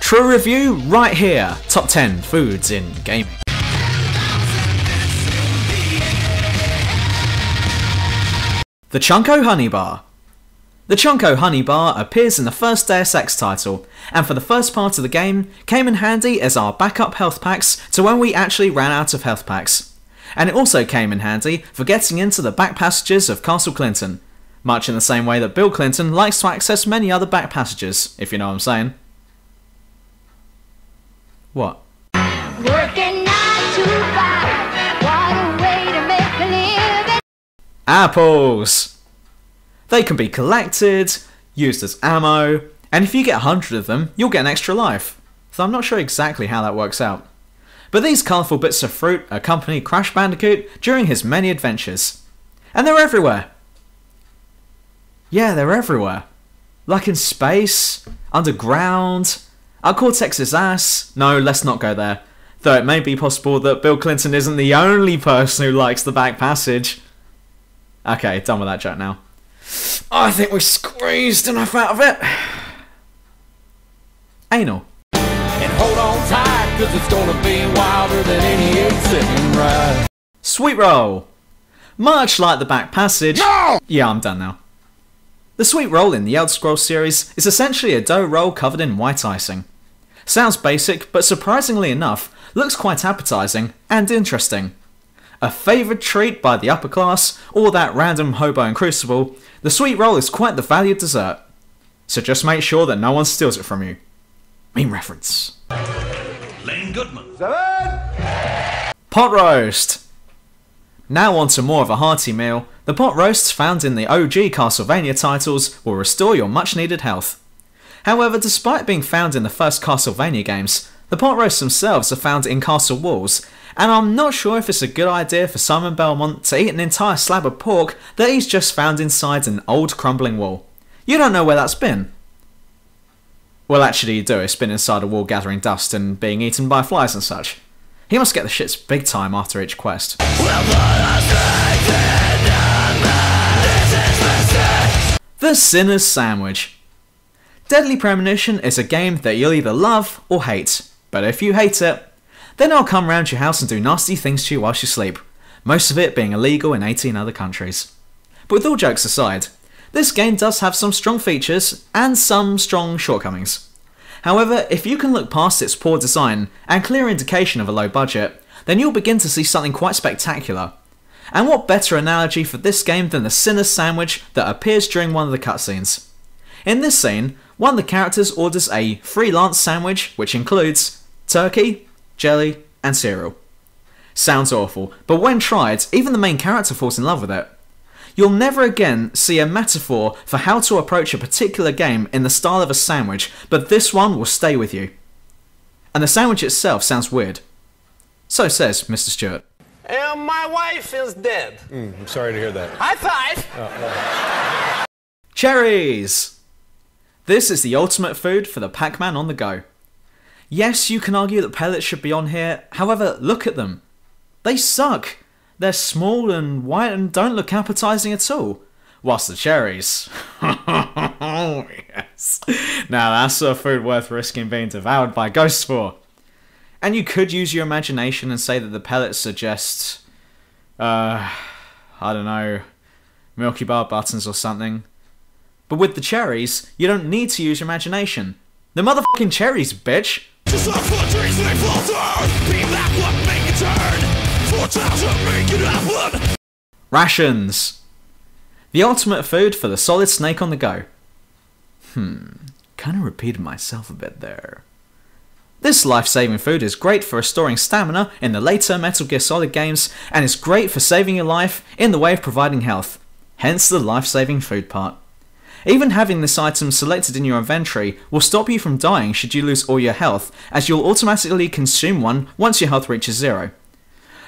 True review right here. Top 10 foods in gaming. The Chunko Honey Bar. The Chunko Honey Bar appears in the first Deus Ex title, and for the first part of the game, came in handy as our backup health packs to when we actually ran out of health packs. And it also came in handy for getting into the back passages of Castle Clinton, much in the same way that Bill Clinton likes to access many other back passages, if you know what I'm saying. What? Working 9 to 5, what a way to make a living. Apples! They can be collected, used as ammo, and if you get 100 of them, you'll get an extra life. So I'm not sure exactly how that works out. But these colourful bits of fruit accompany Crash Bandicoot during his many adventures. And they're everywhere! Yeah, they're everywhere. Like in space, underground, at Cortex's ass. No, let's not go there. Though it may be possible that Bill Clinton isn't the only person who likes the back passage. Okay, done with that joke now. I think we squeezed enough out of it. Anal. And hold on tight, cause it's gonna be wilder than any exciting ride. Sweet roll. Much like the back passage. No! Yeah, I'm done now. The sweet roll in the Elder Scrolls series is essentially a dough roll covered in white icing. Sounds basic, but surprisingly enough, looks quite appetizing and interesting. A favoured treat by the upper class, or that random hobo in Crucible, the sweet roll is quite the valued dessert. So just make sure that no one steals it from you. Meme reference. Lane Goodman. Pot roast. Now on to more of a hearty meal. The pot roasts found in the OG Castlevania titles will restore your much needed health. However, despite being found in the first Castlevania games, the pot roasts themselves are found in castle walls, and I'm not sure if it's a good idea for Simon Belmont to eat an entire slab of pork that he's just found inside an old crumbling wall. You don't know where that's been. Well, actually you do, it's been inside a wall gathering dust and being eaten by flies and such. He must get the shits big time after each quest. The Sinner's Sandwich. Deadly Premonition is a game that you'll either love or hate, but if you hate it, then I'll come round your house and do nasty things to you whilst you sleep, most of it being illegal in 18 other countries. But with all jokes aside, this game does have some strong features and some strong shortcomings. However, if you can look past its poor design and clear indication of a low budget, then you'll begin to see something quite spectacular. And what better analogy for this game than the Sinner's Sandwich that appears during one of the cutscenes. In this scene, one of the characters orders a freelance sandwich which includes turkey, jelly, and cereal. Sounds awful, but when tried, even the main character falls in love with it. You'll never again see a metaphor for how to approach a particular game in the style of a sandwich, but this one will stay with you. And the sandwich itself sounds weird. So says Mr. Stewart. And my wife is dead. I'm sorry to hear that. High five! Cherries! This is the ultimate food for the Pac-Man on the go. Yes, you can argue that pellets should be on here, however, look at them. They suck. They're small and white and don't look appetizing at all. Whilst the cherries... oh, yes. Now that's a food worth risking being devoured by ghosts for. And you could use your imagination and say that the pellets suggest... I don't know... Milky Bar buttons or something. But with the cherries, you don't need to use your imagination. The motherfucking cherries, bitch! Just like for dreams they falter. Be back what make it turn. 4 times what make it happen. Rations. The ultimate food for the solid snake on the go. Kinda repeated myself a bit there. This life-saving food is great for restoring stamina in the later Metal Gear Solid games, and is great for saving your life in the way of providing health. Hence the life-saving food part. Even having this item selected in your inventory will stop you from dying should you lose all your health, as you'll automatically consume one once your health reaches 0.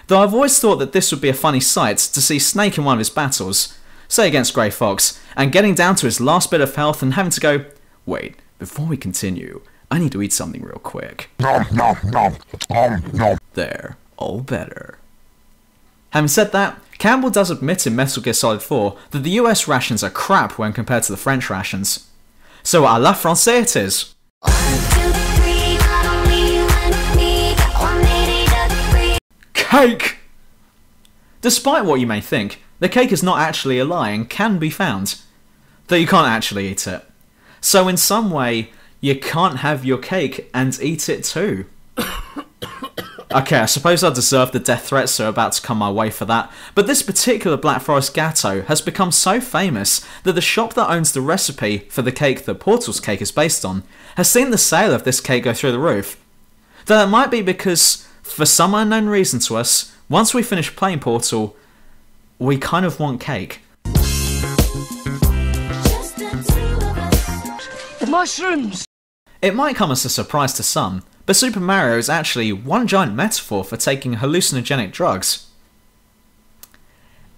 Though I've always thought that this would be a funny sight to see Snake in one of his battles, say against Grey Fox, and getting down to his last bit of health and having to go, wait, before we continue, I need to eat something real quick. There, all better. Having said that, Campbell does admit in Metal Gear Solid 4 that the US rations are crap when compared to the French rations. So à la française it is. 1, 2, 3. cake! Despite what you may think, the cake is not actually a lie and can be found. Though you can't actually eat it. So in some way, you can't have your cake and eat it too. Okay, I suppose I deserve the death threats that are about to come my way for that, but this particular Black Forest Gatto has become so famous that the shop that owns the recipe for the cake that Portal's cake is based on has seen the sale of this cake go through the roof. Though it might be because, for some unknown reason to us, once we finish playing Portal, we kind of want cake. Mushrooms! It might come as a surprise to some, but Super Mario is actually one giant metaphor for taking hallucinogenic drugs.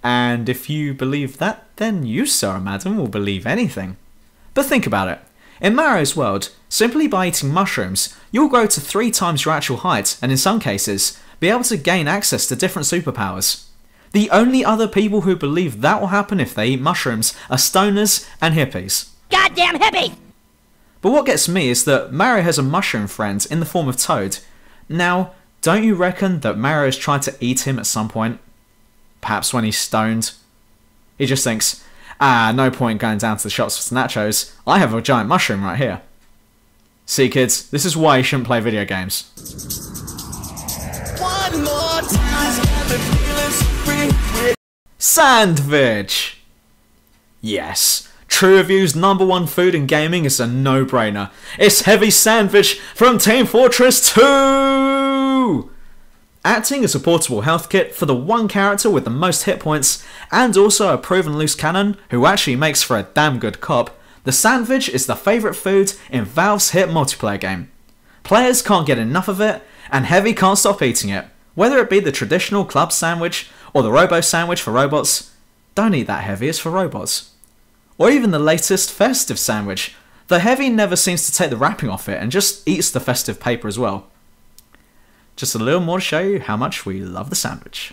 And if you believe that, then you, sir or madam, will believe anything. But think about it. In Mario's world, simply by eating mushrooms, you'll grow to 3 times your actual height, and in some cases, be able to gain access to different superpowers. The only other people who believe that will happen if they eat mushrooms are stoners and hippies. Goddamn hippie! But what gets me is that Mario has a mushroom friend in the form of Toad. Now, don't you reckon that Mario's tried to eat him at some point? Perhaps when he's stoned? He just thinks, no point going down to the shops for nachos, I have a giant mushroom right here. See kids, this is why you shouldn't play video games. One more time, got me feeling so free. Sandvich! Yes. True Review's #1 food in gaming is a no-brainer. It's Heavy Sandvich from Team Fortress 2! Acting as a portable health kit for the one character with the most hit points, and also a proven loose cannon who actually makes for a damn good cop, the Sandvich is the favourite food in Valve's hit multiplayer game. Players can't get enough of it, and Heavy can't stop eating it. Whether it be the traditional club sandwich, or the Robo Sandwich for robots, don't eat that Heavy, it's for robots. Or even the latest festive sandwich, though Heavy never seems to take the wrapping off it and just eats the festive paper as well. Just a little more to show you how much we love the sandwich.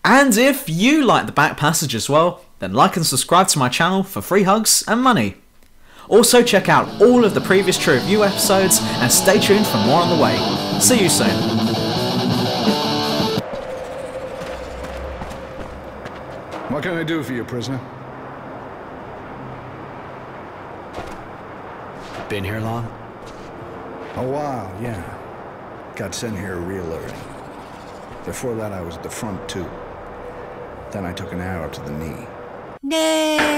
And if you like the back passage as well, then like and subscribe to my channel for free hugs and money. Also check out all of the previous True Review episodes and stay tuned for more on the way. See you soon. What can I do for you, prisoner? Been here long? A while, yeah. Got sent here real early. Before that, I was at the front too. Then I took an arrow to the knee. No!